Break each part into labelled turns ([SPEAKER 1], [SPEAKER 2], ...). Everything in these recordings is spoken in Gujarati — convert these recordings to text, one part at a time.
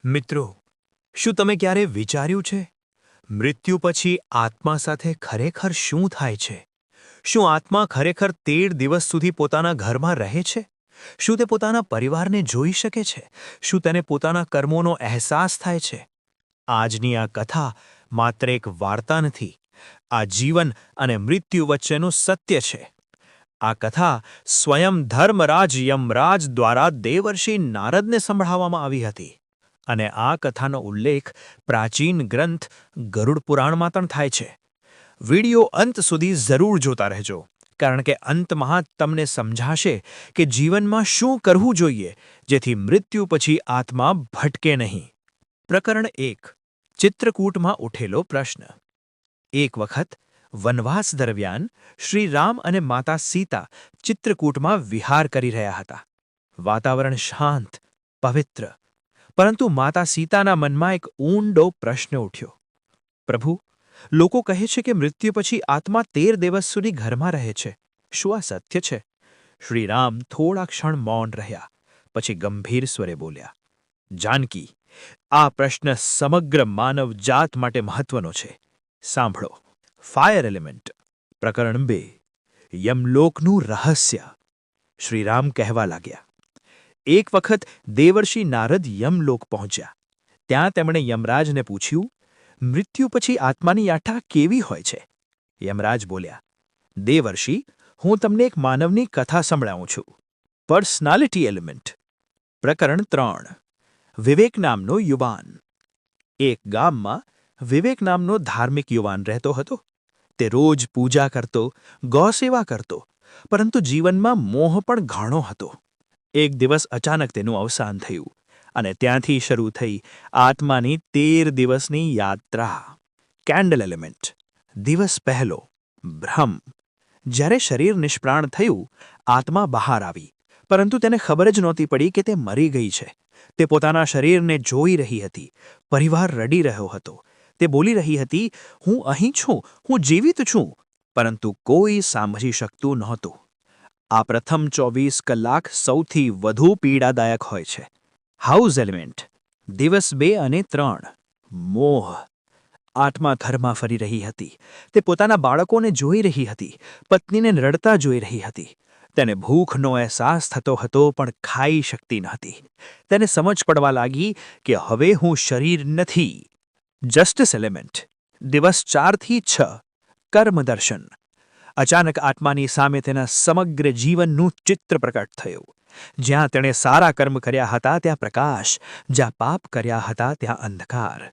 [SPEAKER 1] મિત્રો, શું તમે ક્યારે વિચાર્યું છે મૃત્યુ પછી આત્મા સાથે ખરેખર શું થાય છે? શું આત્મા ખરેખર 13 દિવસ સુધી પોતાના ઘરમાં રહે છે? શું તે પોતાના પરિવારને જોઈ શકે છે? શું તેને પોતાના કર્મોનો અહેસાસ થાય છે? આજની આ કથા માત્ર એક વાર્તા નથી, આ જીવન અને મૃત્યુ વચ્ચેનું સત્ય છે. આ કથા સ્વયં ધર્મરાજ યમરાજ દ્વારા દેવર્ષિ નારદને સંભળાવવામાં આવી હતી. અને આ કથાનો ઉલ્લેખ પ્રાચીન ગ્રંથ ગરુડ પુરાણમાં પણ થાય છે. વિડિયો અંત સુધી જરૂર જોતા રહેજો, કારણ કે અંતમાં તમને સમજાશે કે જીવનમાં શું કરવું જોઈએ જેથી મૃત્યુ પછી આત્મા ભટકે નહીં. પ્રકરણ 1. ચિત્રકૂટમાં ઉઠેલો પ્રશ્ન. એક વખત વનવાસ દરમિયાન શ્રી રામ અને માતા સીતા ચિત્રકૂટમાં વિહાર કરી રહ્યા હતા. વાતાવરણ શાંત, પવિત્ર. પરંતુ માતા સીતાના મનમાં એક ઊંડો પ્રશ્ન ઉઠ્યો. પ્રભુ, લોકો કહે છે કે મૃત્યુ પછી આત્મા 13 દિવસ સુધી ઘરમાં રહે છે. શું આ સત્ય છે? શ્રી રામ થોડા ક્ષણ મૌન રહ્યા, પછી ગંભીર સ્વરે બોલ્યા. જાનકી, આ પ્રશ્ન સમગ્ર માનવ જાત માટે મહત્વનો છે. સાંભળો. Fire element. પ્રકરણ 2. યમલોકનું રહસ્ય. શ્રીરામ કહેવા લાગ્યા. એક વખત દેવર્ષિ નારદ યમલોક પહોંચ્યા. ત્યાં તેમણે યમરાજને પૂછ્યું, મૃત્યુ પછી આત્માની યાત્રા કેવી હોય છે? યમરાજ બોલ્યા, દેવર્ષિ, હું તમને એક માનવની કથા સંભળાવું છું. Personality element. પ્રકરણ 3. વિવેક નામનો યુવાન. એક ગામમાં વિવેક નામનો ધાર્મિક યુવાન રહેતો હતો. તે રોજ પૂજા કરતો, ગૌસેવા કરતો, પરંતુ જીવનમાં મોહ પણ ઘણો હતો. એક દિવસ અચાનક તેનું અવસાન થયું, અને ત્યાંથી શરૂ થઈ આત્માની 13 દિવસની યાત્રા. Candle element. દિવસ પહેલો. ભ્રમ. જ્યારે શરીર નિષ્પ્રાણ થયું, આત્મા બહાર આવી, પરંતુ તેને ખબર જ નહોતી પડી કે તે મરી ગઈ છે. તે પોતાના શરીરને જોઈ રહી હતી. પરિવાર રડી રહ્યો હતો. તે બોલી રહી હતી, હું અહીં છું, હું જીવિત છું, પરંતુ કોઈ સાંભળી શકતું નહોતું. આ પ્રથમ 24 કલાક સૌથી વધુ પીડાદાયક હોય છે. House element. દિવસ 2 અને 3. મોહ. આત્મા ઘરમાં ફરી રહી હતી. તે પોતાના બાળકોને જોઈ રહી હતી, પત્નીને રડતા જોઈ રહી હતી. તેને ભૂખનો અહેસાસ થતો હતો, પણ ખાઈ શકતી નહોતી. તેને સમજ પડવા લાગી કે હવે હું શરીર નથી. Justice element. દિવસ 4 થી 6. કર્મદર્શન. અચાનક આત્માની સામે તેના સમગ્ર જીવનનું ચિત્ર પ્રકટ થયું. જ્યાં તેણે સારા કર્મ કર્યા હતા ત્યાં પ્રકાશ, જ્યાં પાપ કર્યા હતા ત્યાં અંધકાર.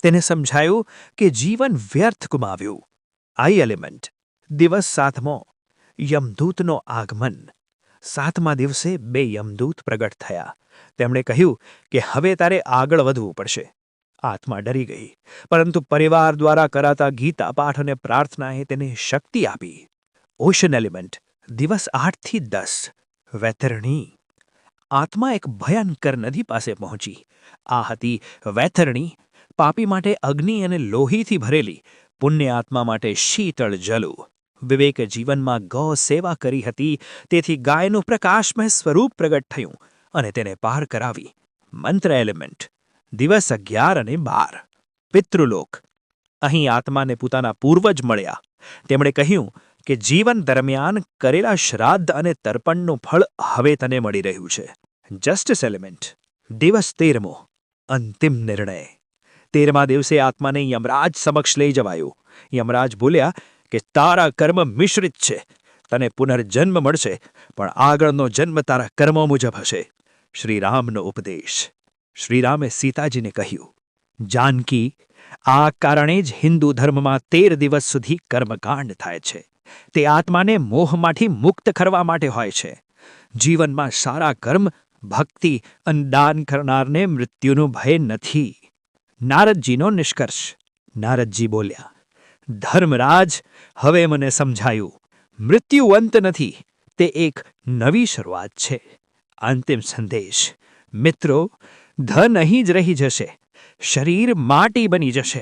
[SPEAKER 1] તેને સમજાયું કે જીવન વ્યર્થ ગુમાવ્યું. આઈ એલિમેન્ટ. દિવસ 7મો. યમદૂતનો આગમન. 7મા દિવસે 2 યમદૂત પ્રગટ થયા. તેમણે કહ્યું કે હવે તારે આગળ વધવું પડશે. આત્મા ડરી ગઈ, પરંતુ પરિવાર દ્વારા કરાતા ગીતા પાઠ અને પ્રાર્થનાએ તેને શક્તિ આપી. Ocean element. દિવસ 8 થી 10. વૈતરણી. આત્મા એક ભયંકર નદી પાસે પહોંચી. આ હતી વૈતરણી. પાપી માટે અગ્નિ અને લોહીથી ભરેલી, પુણ્ય આત્મા માટે શીતળ જલું. વિવેકે જીવનમાં ગૌ સેવા કરી હતી, તેથી ગાયનું પ્રકાશમય સ્વરૂપ પ્રગટ થયું અને તેને પાર કરાવી. મંત્ર એલિમેન્ટ. દિવસ 11 અને 12. પિતૃલોક. અહીં આત્માને પોતાના પૂર્વજ મળ્યા. તેમણે કહ્યું કે જીવન દરમિયાન કરેલા શ્રાદ્ધ અને તર્પણનું ફળ હવે તને મળી રહ્યું છે. Justice element. દિવસ 13મો. અંતિમ નિર્ણય. 13મા દિવસે આત્માને યમરાજ સમક્ષ લઈ જવાયો. યમરાજ બોલ્યા કે તારા કર્મ મિશ્રિત છે. તને પુનર્જન્મ મળશે, પણ આગળનો જન્મ તારા કર્મો મુજબ હશે. શ્રીરામનો ઉપદેશ. શ્રીરામે સીતાજીને કહ્યું, જાનકી, આ કારણે જ હિન્દુ ધર્મમાં 13 દિવસ સુધી કર્મકાંડ થાય છે. તે આત્માને મોહમાંથી મુક્ત કરવા માટે હોય છે. જીવનમાં સારા કર્મ, ભક્તિ અને દાન કરનારને મૃત્યુનો ભય નથી. નારદજીનો નિષ્કર્ષ. નારદજી બોલ્યા, ધર્મરાજ, હવે મને સમજાયું. મૃત્યુ અંત નથી, તે એક નવી શરૂઆત છે. અંતિમ સંદેશ. મિત્રો, ધન અહીં જ રહી જશે, શરીર માટી બની જશે,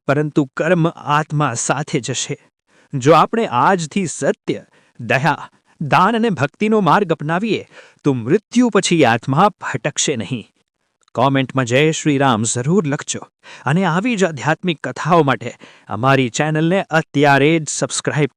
[SPEAKER 1] પરંતુ કર્મ આત્મા સાથે જશે. જો આપણે આજથી સત્ય, દયા, દાન અને ભક્તિનો માર્ગ અપનાવીએ તો મૃત્યુ પછી આત્મા ભટકશે નહીં.
[SPEAKER 2] કોમેન્ટમાં જય શ્રી રામ જરૂર લખજો અને આવી જ આધ્યાત્મિક કથાઓ માટે અમારી ચેનલને અત્યારે જ સબસ્ક્રાઇબ